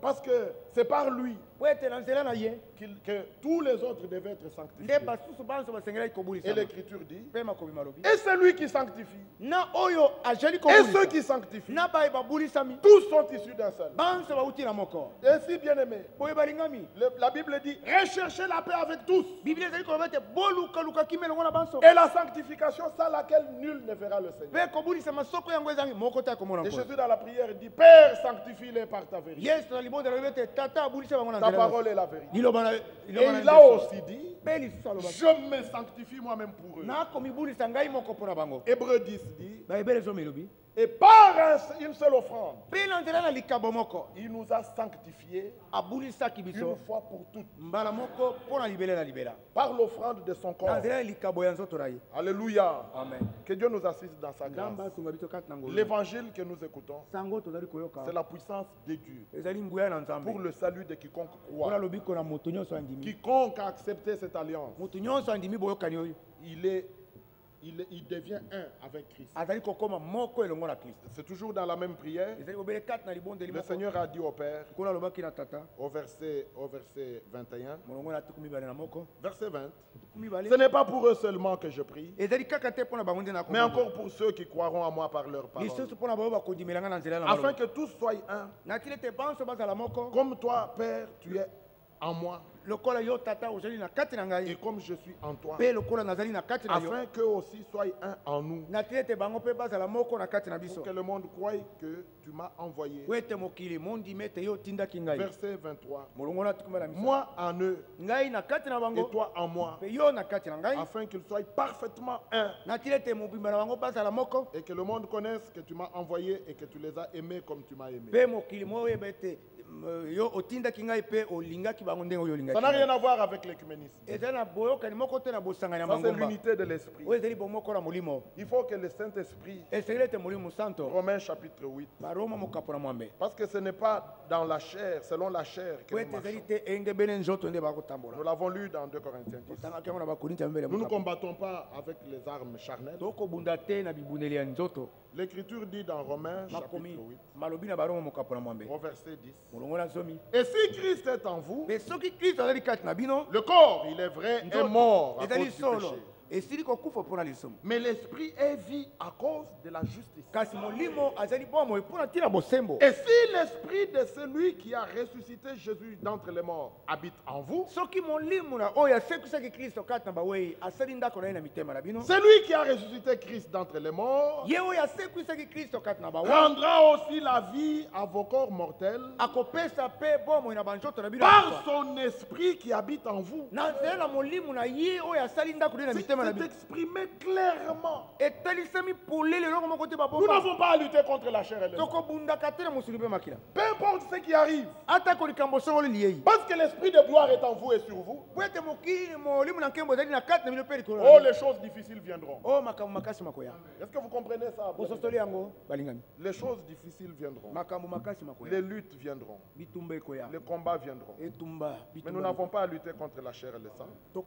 Parce que c'est par lui que que tous les autres devaient être sanctifiés. Et l'Écriture dit, et c'est lui qui sanctifie. Et ceux qui sanctifient, tous sont issus d'un seul. Ainsi, bien aimé, la Bible dit, recherchez la paix avec tous. Et la sanctification sans laquelle nul ne verra le Seigneur. Et Jésus dans la prière dit, Père, sanctifie-les par ta vérité. Ta parole est la vérité. Et il a aussi dit, je me sanctifie moi-même pour eux. Hébreux 10 dit, et par une seule offrande, il nous a sanctifiés une fois pour toutes. Par l'offrande de son corps. Alléluia. Amen. Que Dieu nous assiste dans sa grâce. L'évangile que nous écoutons, c'est la puissance de Dieu pour le salut de quiconque croit. Quiconque a accepté cette alliance, il devient un avec Christ. C'est toujours dans la même prière. Le Seigneur a dit au Père, au verset 21, verset 20, ce n'est pas pour eux seulement que je prie, mais encore pour ceux qui croiront à moi par leur parole, afin que tous soient un, comme toi, Père, tu es en moi, et comme je suis en toi, afin qu'eux aussi soient un en nous, pour que le monde croie que tu m'as envoyé. Verset 23. Moi en eux, et toi en moi, afin qu'ils soient parfaitement un, et que le monde connaisse que tu m'as envoyé et que tu les as aimés comme tu m'as aimé. Ça n'a rien à voir avec l'écuménisme. Ça, c'est l'unité de l'esprit. Il faut que le Saint-Esprit, Romains chapitre 8, parce que ce n'est pas dans la chair, selon la chair que nous marchons. Nous l'avons lu dans 2 Corinthiens 10. Nous ne combattons pas avec les armes charnelles. L'Écriture dit dans Romains chapitre 8, au verset 10, et si Christ est en vous, le corps, il est vrai, est mort à cause du péché. Mais l'esprit est vie à cause de la justice. Et si l'esprit de celui qui a ressuscité Jésus d'entre les morts habite en vous, celui qui a ressuscité Christ d'entre les morts rendra aussi la vie à vos corps mortels par son esprit qui habite en vous. C'est exprimé clairement. Nous n'avons pas à lutter contre la chair et le sang. Peu importe ce qui arrive. Parce que l'esprit de gloire est en vous et sur vous. Oh, les choses difficiles viendront. Est-ce que vous comprenez ça? Les choses difficiles viendront. Les luttes viendront. Les combats viendront. Mais nous n'avons pas à lutter contre la chair et le sang. Parce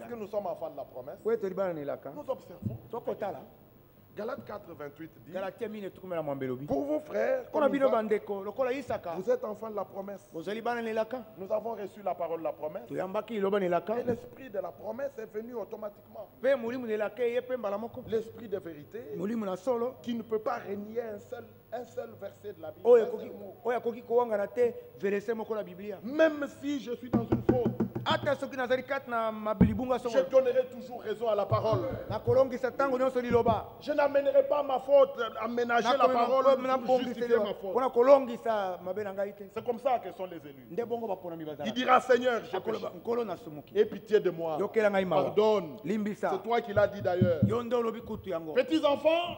que nous sommes enfants de la promesse. Nous observons. Galates 4, 28 dit, pour vous frères, vous êtes enfants de la promesse. Nous avons reçu la parole de la promesse. Et l'esprit de la promesse est venu automatiquement. L'esprit de vérité qui ne peut pas renier un seul verset de la Bible. Même si je suis dans une faute, je donnerai toujours raison à la parole. Je n'amènerai pas ma faute, aménager la parole pour justifier ma faute. C'est comme ça que sont les élus. Il dira, Seigneur, j'ai péché. Aie pitié de moi. Pardonne. C'est toi qui l'as dit d'ailleurs. Petits enfants,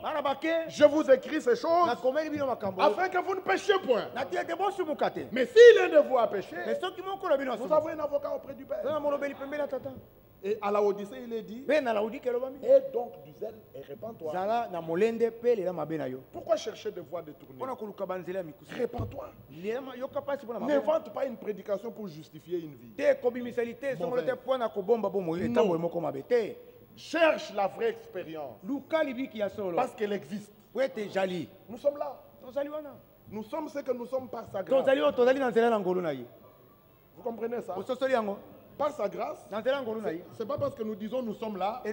je vous écris ces choses afin que vous ne péchiez point. Mais si l'un de vous a péché, vous avez un avocat auprès du Père. Et à la Odyssée, il est dit, et donc du zèle et répands-toi. Pourquoi chercher des voies détournées? Répands-toi. N'invente pas une prédication pour justifier une vie. Non. Cherche la vraie expérience. Parce qu'elle existe. Nous sommes là. Nous sommes ce que nous sommes par sa grâce. Vous comprenez ça? Par sa grâce, c'est pas parce que nous disons nous sommes là que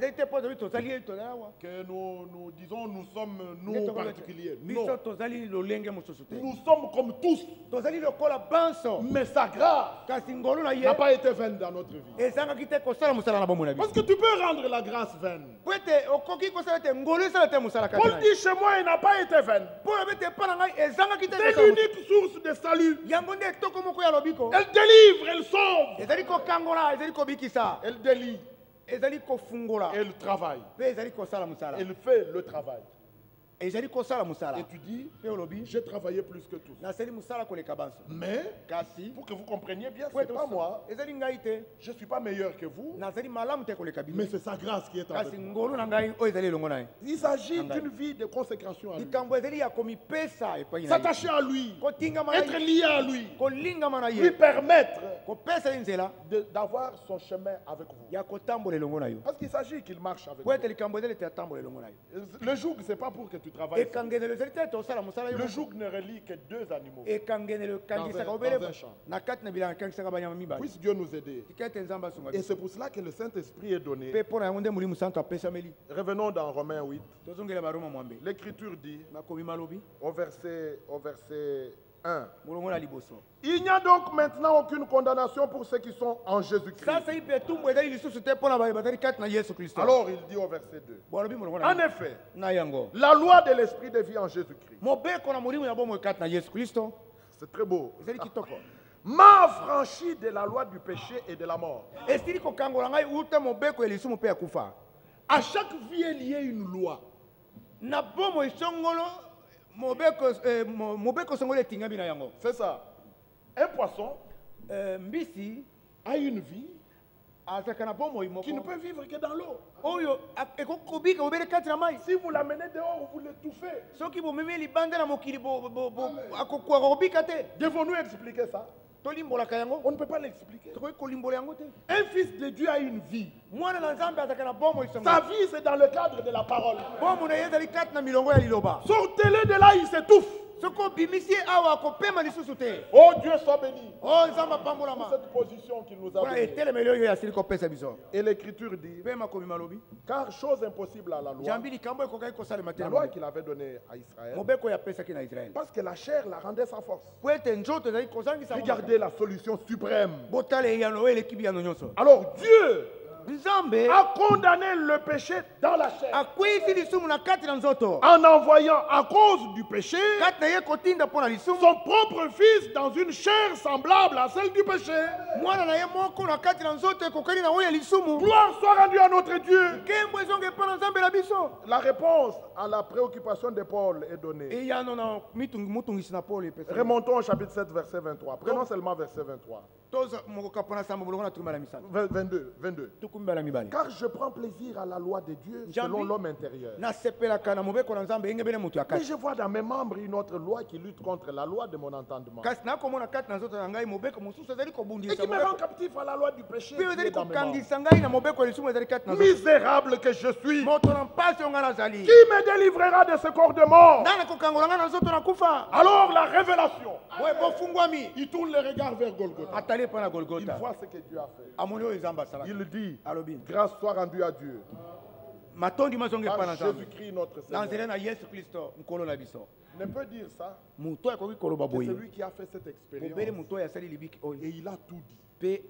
nous disons nous sommes nous particuliers. Non. Nous sommes comme tous. Mais sa grâce n'a pas été vaine dans notre vie. Parce que tu peux rendre la grâce vaine. Paul dit chez moi, il n'a pas été vaine. C'est l'unique source de salut. Elle délivre, elle sauve. Elle délie. Elle travaille. Elle fait le travail. Et tu dis, j'ai travaillé plus que tous. Mais, pour que vous compreniez bien, ce n'est pas moi. Je ne suis pas meilleur que vous. Mais c'est sa grâce qui est avec moi. Il s'agit d'une vie de consécration à lui. S'attacher à lui. Être lié à lui. Lui permettre d'avoir son chemin avec vous. Parce qu'il s'agit qu'il marche avec vous. Le joug, ce n'est pas pour que tu travailles. Le joug ne relie que deux animaux dans un champ. Puisse Dieu nous aider. Et c'est pour cela que le Saint-Esprit est donné. Revenons dans Romains 8. L'Écriture dit au verset 1. Il n'y a donc maintenant aucune condamnation pour ceux qui sont en Jésus-Christ. Alors il dit au verset 2. En effet, la loi de l'esprit de vie en Jésus-Christ. C'est très beau. M'a affranchi de la loi du péché et de la mort. À chaque vie est liée une loi. C'est ça. Un poisson a une vie qui ne peut vivre que dans l'eau. Si vous l'amenez dehors, vous l'étouffez. Devons-nous expliquer ça? On ne peut pas l'expliquer. Un fils de Dieu a une vie. Sa vie, c'est dans le cadre de la parole. Sortez-le de là, il s'étouffe. Oh Dieu soit béni pour cette position qu'il nous a donnée. Et l'Écriture dit, car chose impossible à la loi qu'il avait donnée à Israël, parce que la chair la rendait sa force. Regardez la solution suprême. Alors Dieu a condamné le péché dans la chair en envoyant à cause du péché son propre fils dans une chair semblable à celle du péché. Gloire soit rendue à notre Dieu. La réponse à la préoccupation de Paul est donnée. Remontons au chapitre 7 verset 23. Prenons seulement verset 23. 22. Car je prends plaisir à la loi de Dieu selon l'homme intérieur. Mais je vois dans mes membres une autre loi qui lutte contre la loi de mon entendement. Et qui me rend captif à la loi du péché. Misérable que je suis. Qui me délivrera de ce corps de mort? Alors la révélation. Il tourne le regard vers Golgotha. Il voit ce que Dieu a fait. Il dit, grâce soit rendue à Dieu. Par Jésus-Christ notre Seigneur. Ne peut dire ça que celui qui a fait cette expérience. Et il a tout dit.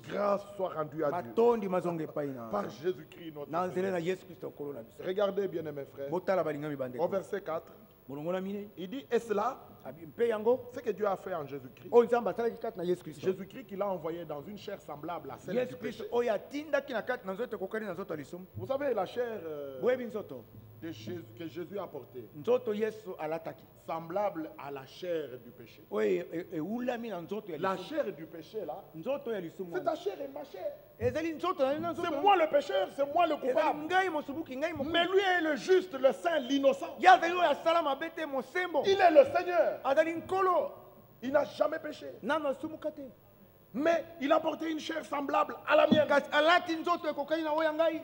Grâce soit rendue à Dieu. Par Jésus-Christ notre Seigneur. Regardez bien mes frères. Au verset 4. Il dit, et cela, ce que Dieu a fait en Jésus-Christ. Jésus-Christ qu'il a envoyé dans une chair semblable à celle du péché. Vous savez, la chair que Jésus a portée, semblable à la chair du péché. La chair du péché, là, c'est ta chair et ma chair. C'est moi le pécheur, c'est moi le coupable. Mais lui est le juste, le saint, l'innocent. Il est le Seigneur. Il n'a jamais péché. Mais il a porté une chair semblable à la mienne.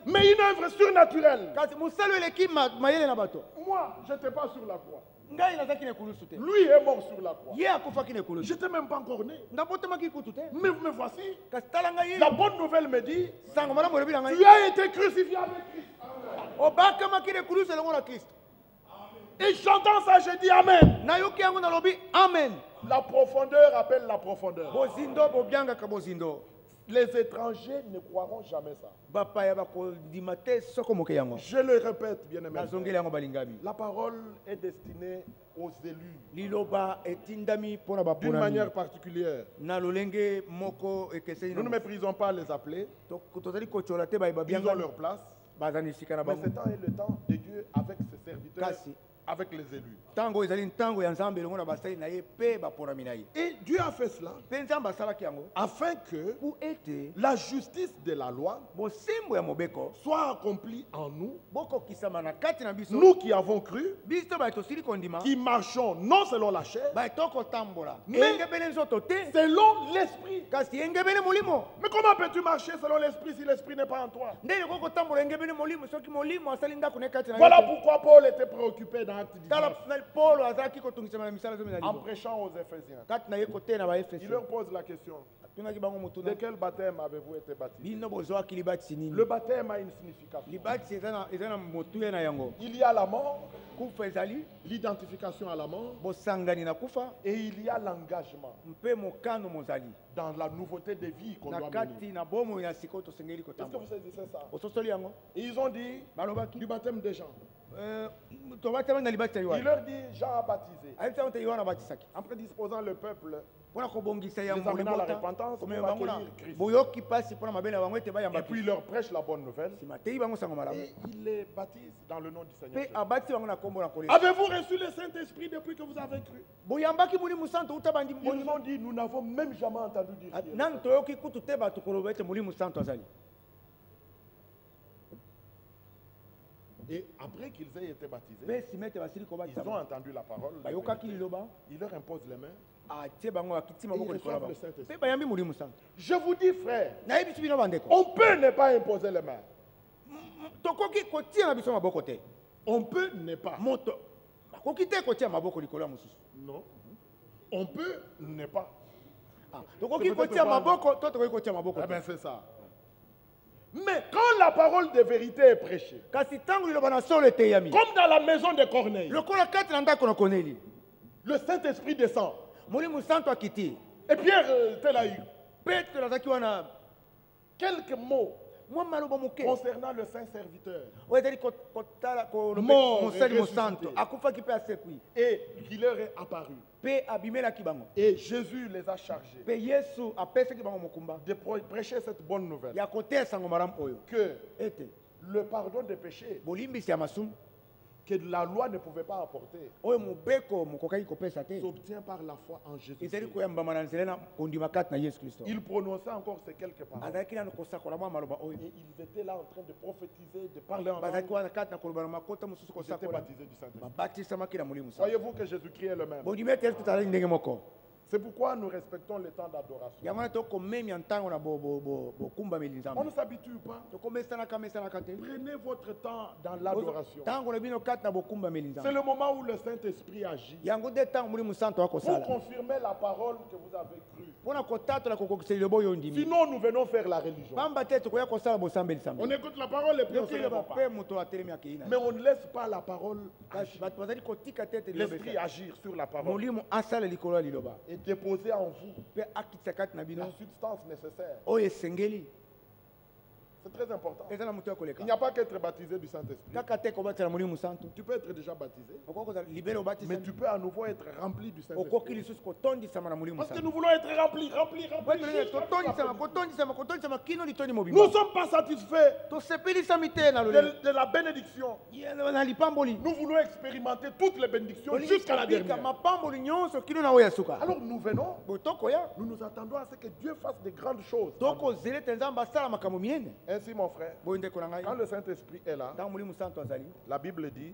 Mais une œuvre surnaturelle. Moi, je n'étais pas sur la croix. Lui est mort sur la croix. Je n'étais même pas encore né. Mais me voici. La bonne nouvelle me dit, tu as été crucifié avec Christ. Et j'entends ça, je dis Amen. Amen. La profondeur appelle la profondeur. Les étrangers ne croiront jamais ça. Je le répète, bien aimé. La parole est destinée aux élus. D'une manière particulière. Nous ne méprisons pas les appelés. Ils ont leur place. Mais ce temps est le temps de Dieu avec ses serviteurs, avec les élus. Et Dieu a fait cela afin que la justice de la loi soit accomplie en nous, nous qui avons cru, qui marchons non selon la chair, mais selon l'esprit. Mais comment peux-tu marcher selon l'esprit si l'esprit n'est pas en toi? Voilà pourquoi Paul était préoccupé dans Acte 19. En prêchant aux Éphésiens, il leur pose la question: de quel baptême avez-vous été baptisé? Le baptême a une signification. Il y a la mort, l'identification à la mort, et il y a l'engagement dans la nouveauté de vie qu'on doit mener. Est-ce que vous saisissez ça? Et ils ont dit du baptême des gens. Il leur dit Jean a baptisé en prédisposant le peuple, les amenant à la repentance pour accueillir Christ. Et puis il leur prêche la bonne nouvelle et il les baptise dans le nom du Seigneur. Avez-vous reçu le Saint-Esprit depuis que vous avez cru? Ils ont dit nous n'avons même jamais entendu dire ça. Et après qu'ils aient été baptisés, ils ont entendu la parole. Il leur impose les mains. Et ils reçoivent le Saint-Esprit. Je vous dis, frère, on peut ne pas imposer les mains. On peut ne pas. Non. On peut ne pas. Eh bien, c'est ça. Mais quand la parole de vérité est prêchée, comme dans la maison de Corneille, le Saint-Esprit descend. Et Pierre était là. Quelques mots concernant le Saint-Serviteur, mort et ressuscité, et qui leur est apparu. Et Jésus les a chargés de prêcher cette bonne nouvelle, que le pardon des péchés que la loi ne pouvait pas apporter s'obtient par la foi en Jésus. Il prononçait encore ces quelques paroles. Et ils étaient là en train de prophétiser, de parler en langue. Ils étaient baptisés du Saint-Esprit. Voyez-vous que Jésus-Christ est le même. C'est pourquoi nous respectons le temps d'adoration. On ne s'habitue pas. Prenez votre temps dans l'adoration. C'est le moment où le Saint-Esprit agit pour confirmer la parole que vous avez crue. Sinon, nous venons faire la religion. On écoute la parole et puis on se lève pas. Mais on ne laisse pas la parole agir. L'Esprit agir sur la parole et déposer en vous la substance nécessaire. C'est très important. Il n'y a pas qu'être baptisé du Saint-Esprit. Tu peux être déjà baptisé, mais tu peux à nouveau être rempli du Saint-Esprit. Parce que nous voulons être remplis. Nous ne sommes pas satisfaits de la bénédiction. Nous voulons expérimenter toutes les bénédictions jusqu'à la dernière. Alors nous venons, nous nous attendons à ce que Dieu fasse de grandes choses. Ainsi, mon frère, quand le Saint-Esprit est là, la Bible dit,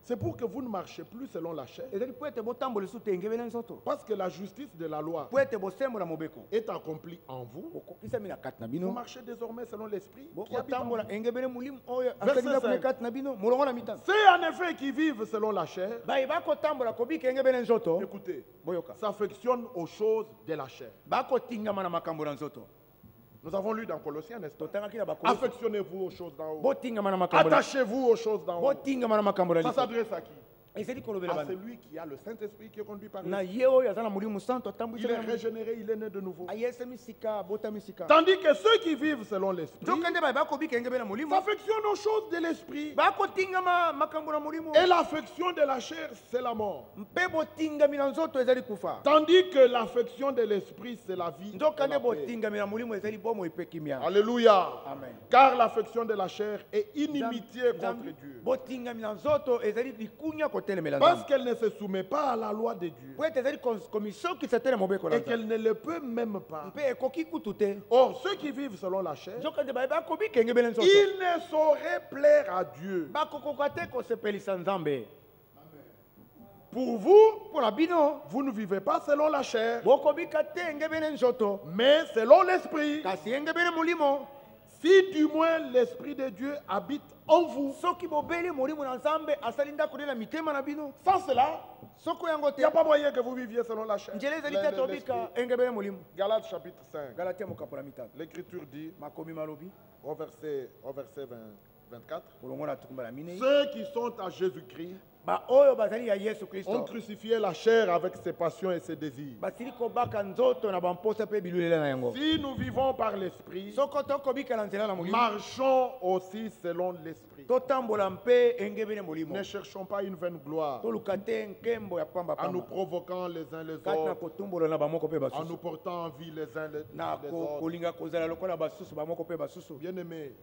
C'est pour que vous ne marchez plus selon la chair. Parce que la justice de la loi est accomplie en vous. Vous marchez désormais selon l'esprit qui habite en vous. Verset 5. C'est en effet qui vivent selon la chair. Écoutez, s'affectionnent aux choses de la chair. Nous avons lu dans Colossiens, n'est-ce pas? Affectionnez-vous aux choses d'en haut. Attachez-vous aux choses d'en haut. Ça s'adresse à qui? À celui qui a le Saint-Esprit qui est conduit par lui. Il est régénéré, il est né de nouveau. Tandis que ceux qui vivent selon l'Esprit s'affectionnent aux choses de l'Esprit. Et l'affection de la chair, c'est la mort. Tandis que l'affection de l'Esprit, c'est la vie. Alléluia. Amen. Car l'affection de la chair est inimitié contre Dieu. Parce qu'elle ne se soumet pas à la loi de Dieu. Et qu'elle ne le peut même pas. Or, ceux qui vivent selon la chair, ils ne sauraient plaire à Dieu. Pour vous, vous ne vivez pas selon la chair, mais selon l'Esprit. Si du moins l'Esprit de Dieu habite en vous. Sans cela, il n'y a pas moyen que vous viviez selon la chair. Galates chapitre 5. L'Écriture dit au verset 24, ceux qui sont à Jésus-Christ ont crucifié la chair avec ses passions et ses désirs. Si nous vivons par l'Esprit, marchons aussi selon l'Esprit. Ne cherchons pas une vaine gloire en nous provoquant les uns les autres, en nous portant en vie les uns les autres. Bien-aimés,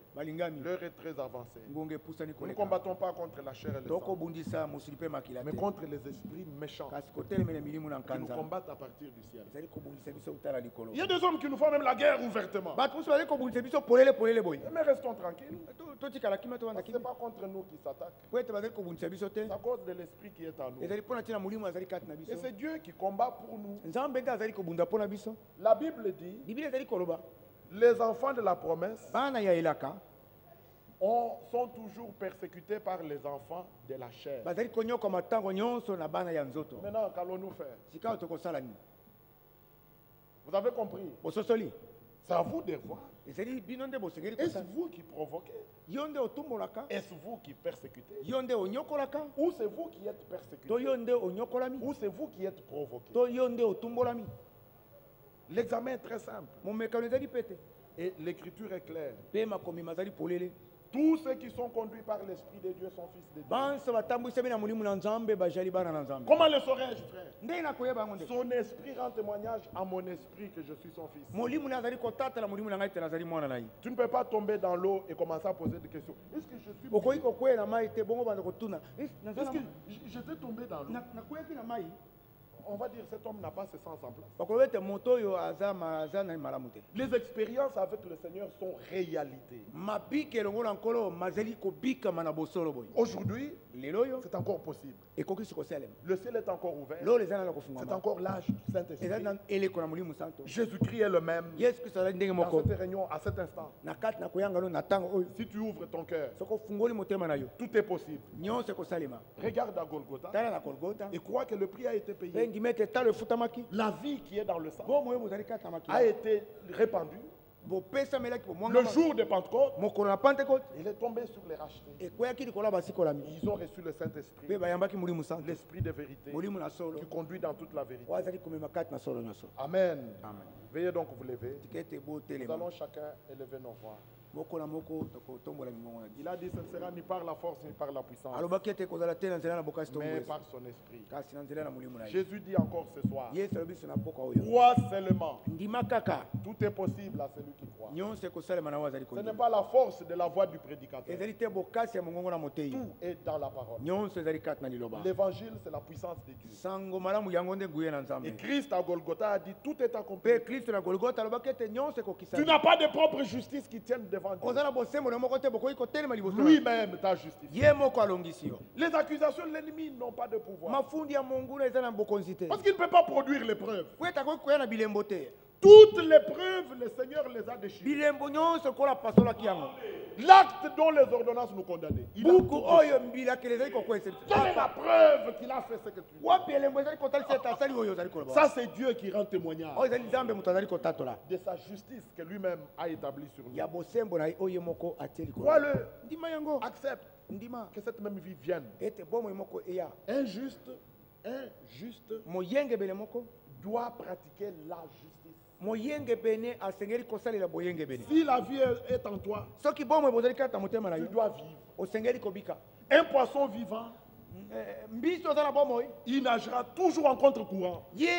l'heure est très avancée. Nous ne combattons pas contre la chair et le sang, mais contre les esprits méchants qui nous combattent à partir du ciel. Il y a des hommes qui nous font même la guerre ouvertement. Mais restons tranquilles. Ce n'est pas contre nous qui s'attaquent. C'est à cause de l'esprit qui est en nous. Et c'est Dieu qui combat pour nous. La Bible dit, les enfants de la promesse sont toujours persécutés par les enfants de la chair. Maintenant, qu'allons-nous faire? Vous avez compris? C'est à vous de voir. Est-ce vous qui provoquez? Est-ce vous qui persécutez? Ou c'est vous qui êtes persécuté? Ou c'est vous qui êtes provoqué? L'examen est très simple. Et l'écriture est claire. Tous ceux qui sont conduits par l'Esprit de Dieu sont fils de Dieu. Comment le saurais-je, frère? Son esprit rend témoignage à mon esprit que je suis son fils. Tu ne peux pas tomber dans l'eau et commencer à poser des questions. Est-ce que je suis... Est-ce que j'étais tombé dans l'eau? On va dire cet homme n'a pas ses sens en place. Les expériences avec le Seigneur sont réalité. Aujourd'hui, c'est encore possible. Le ciel est encore ouvert. C'est encore l'âge du Saint-Esprit. Jésus-Christ est le même. Dans cette réunion, à cet instant, si tu ouvres ton cœur, tout est possible. Regarde à Golgotha et crois que le prix a été payé. La vie qui est dans le sang a été répandue. Le jour de Pentecôte, il est tombé sur les rachetés. Ils ont reçu le Saint-Esprit, l'Esprit de vérité, qui conduit dans toute la vérité. Amen. Veuillez donc vous lever. Nous allons chacun élever nos voix. Il a dit ce ne sera ni par la force ni par la puissance, mais par son esprit. Jésus dit encore ce soir, crois seulement. Tout est possible à celui qui croit. voix. Ce n'est pas la force de la voix du prédicateur. Tout est dans la parole. L'évangile, c'est la puissance de Dieu. Et Christ à Golgotha a dit tout est accompli. Tu n'as pas de propre justice qui tienne devant Dieu. Lui-même t'a justifié. Les accusations de l'ennemi n'ont pas de pouvoir. Parce qu'il ne peut pas produire les preuves. Toutes les preuves, le Seigneur les a déchirées. L'acte dont les ordonnances nous condamnaient. Quelle est la preuve qu'il a fait ce que tu dis? Ça, c'est Dieu qui rend témoignage de sa justice que lui-même a établie sur nous. Crois-le, accepte que cette même vie vienne. Injuste doit pratiquer la justice. Si la vie est en toi, tu dois vivre. Un poisson vivant, il nagera toujours en contre-courant. Si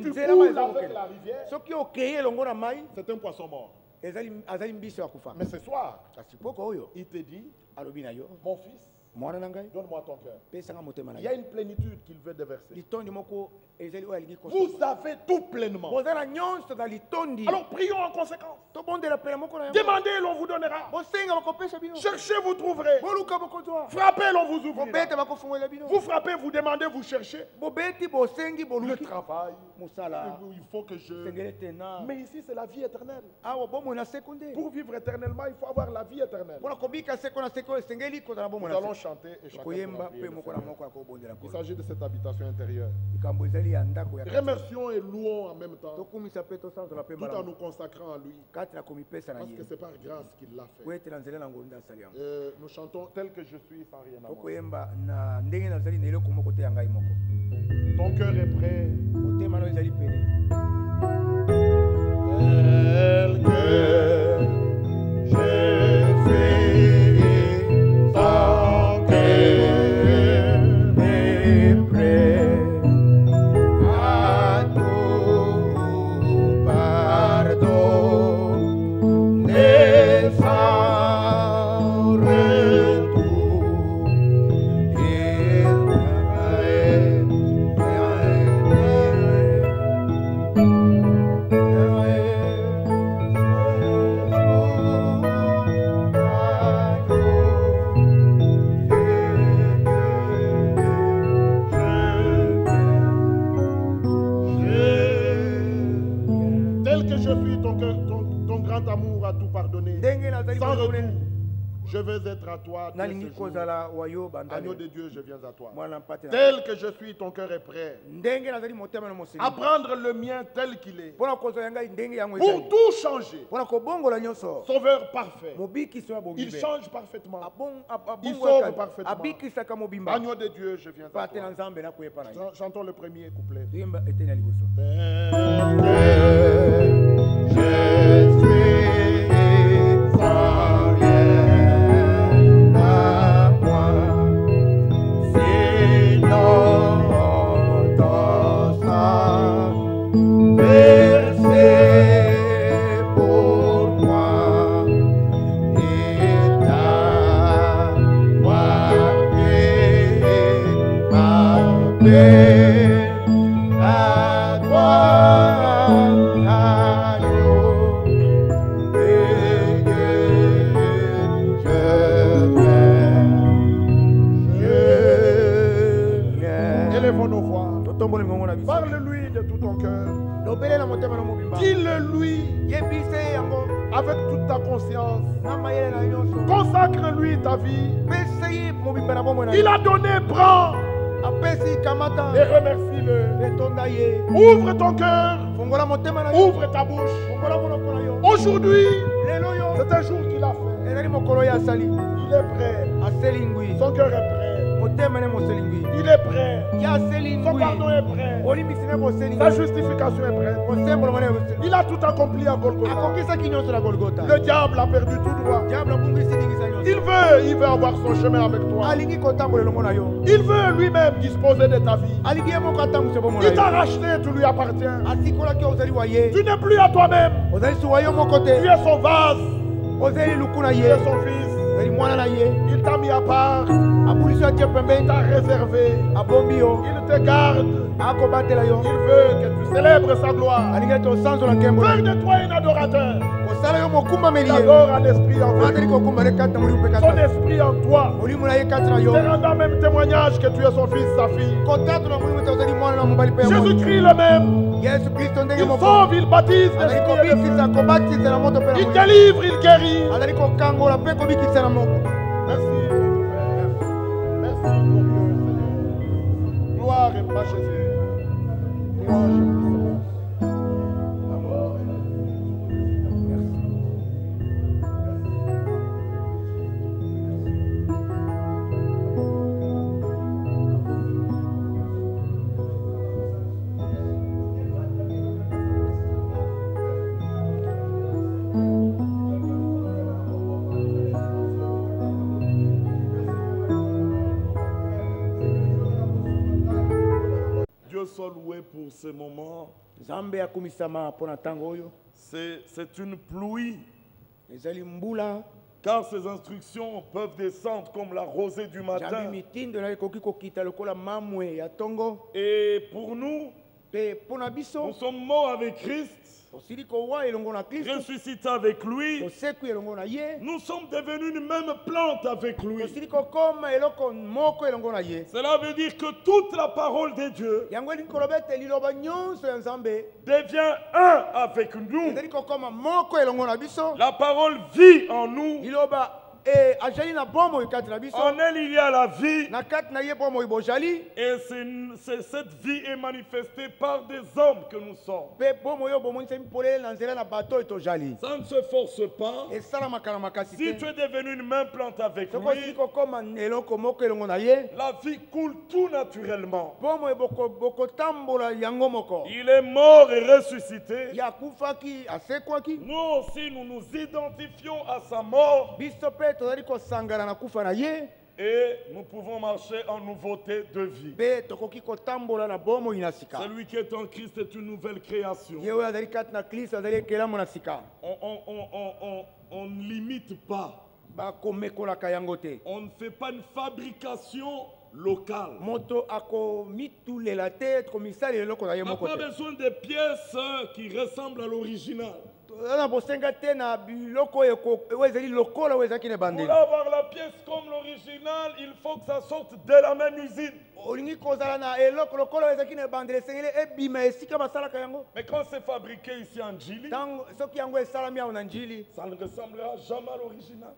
tu coules avec la rivière, c'est un poisson mort. Mais ce soir, il te dit, mon fils, donne-moi ton cœur. Il y a une plénitude qu'il veut déverser. Vous avez tout pleinement. Alors prions en conséquence. Demandez et l'on vous donnera. Cherchez, vous trouverez. Frappez, l'on vous ouvrira. Vous frappez, vous demandez, vous cherchez. Le travail. Il faut que je... Mais ici, c'est la vie éternelle. Pour vivre éternellement, il faut avoir la vie éternelle. Nous allons chanter et chacun pourra prier. Il s'agit de cette habitation intérieure. Remercions et louons en même temps, tout en nous consacrant à lui, parce que c'est par grâce qu'il l'a fait. Nous chantons tel que je suis sans rien à moi. Ton cœur est prêt. Tel que je suis sans cœur est prêt. Je veux être à toi. Agneau de Dieu, je viens à toi. Tel que je suis, ton cœur est prêt. À prendre le mien tel qu'il est. Pour tout changer. Sauveur parfait. Il change parfaitement. Il sauve parfaitement. Agneau de Dieu, je viens à toi. Chantons le premier couplet. Je suis sans rien à moi, sinon ton sang versé pour moi, et ta voix est ma paix à toi. Parle-lui de tout ton cœur. Dis-le-lui avec toute ta conscience. Consacre-lui ta vie. Il a donné, prends et remercie-le. Ouvre ton cœur. Ouvre ta bouche. Aujourd'hui, c'est un jour qu'il a fait. Il est prêt. Son cœur est prêt. Il est prêt. Son pardon est prêt. Sa justification est prête. Il a tout accompli à Golgotha. Le diable a perdu tout droit. Il veut avoir son chemin avec toi. Il veut lui-même disposer de ta vie. Il t'a racheté, tu lui appartiens. Tu n'es plus à toi-même. Tu es son vase. Tu es son fils. Il t'a mis à part. Il t'a réservé. Il te garde. Il veut que tu célèbres sa gloire. Faire de toi un adorateur. Il adore en esprit en vérité. Son esprit en toi. Te rendant même témoignage que tu es son fils, sa fille. Jésus-Christ le même. Il sauve, il baptise, il délivre, il guérit. Merci. Merci, glorieux Seigneur. Gloire et majesté. Gloire et puissance. Amour et Dieu soit loué pour ce moment. C'est une pluie. Car ces instructions peuvent descendre comme la rosée du matin. Et pour nous, nous sommes morts avec Christ. Ressuscité avec lui. Nous sommes devenus une même plante avec lui. Cela veut dire que toute la parole de Dieu devient un avec nous. La parole vit en nous. En elle, il y a la vie. Et cette vie est manifestée par des hommes que nous sommes. Ça ne se force pas. Si tu es devenu une même plante avec lui, la vie coule tout naturellement. Il est mort et ressuscité. Nous aussi, nous nous identifions à sa mort. Et nous pouvons marcher en nouveauté de vie. Celui qui est en Christ est une nouvelle création. On ne limite pas. On ne fait pas une fabrication locale. On n'a pas besoin de pièces qui ressemblent à l'original. Pour avoir la pièce comme l'original, il faut que ça sorte de la même usine. Mais quand c'est fabriqué ici en Djili, ça ne ressemblera jamais à l'original.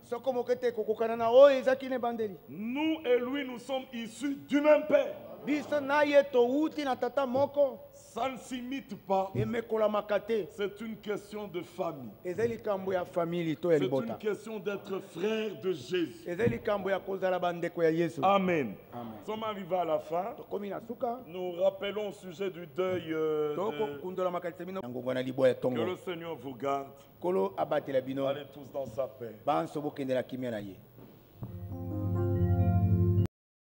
Nous et lui, nous sommes issus du même père. Ça ne s'imite pas. C'est une question de famille. C'est une question d'être frère de Jésus. Amen. Nous sommes arrivés à la fin. Nous rappelons au sujet du deuil. Que le Seigneur vous garde. Allez tous dans sa paix.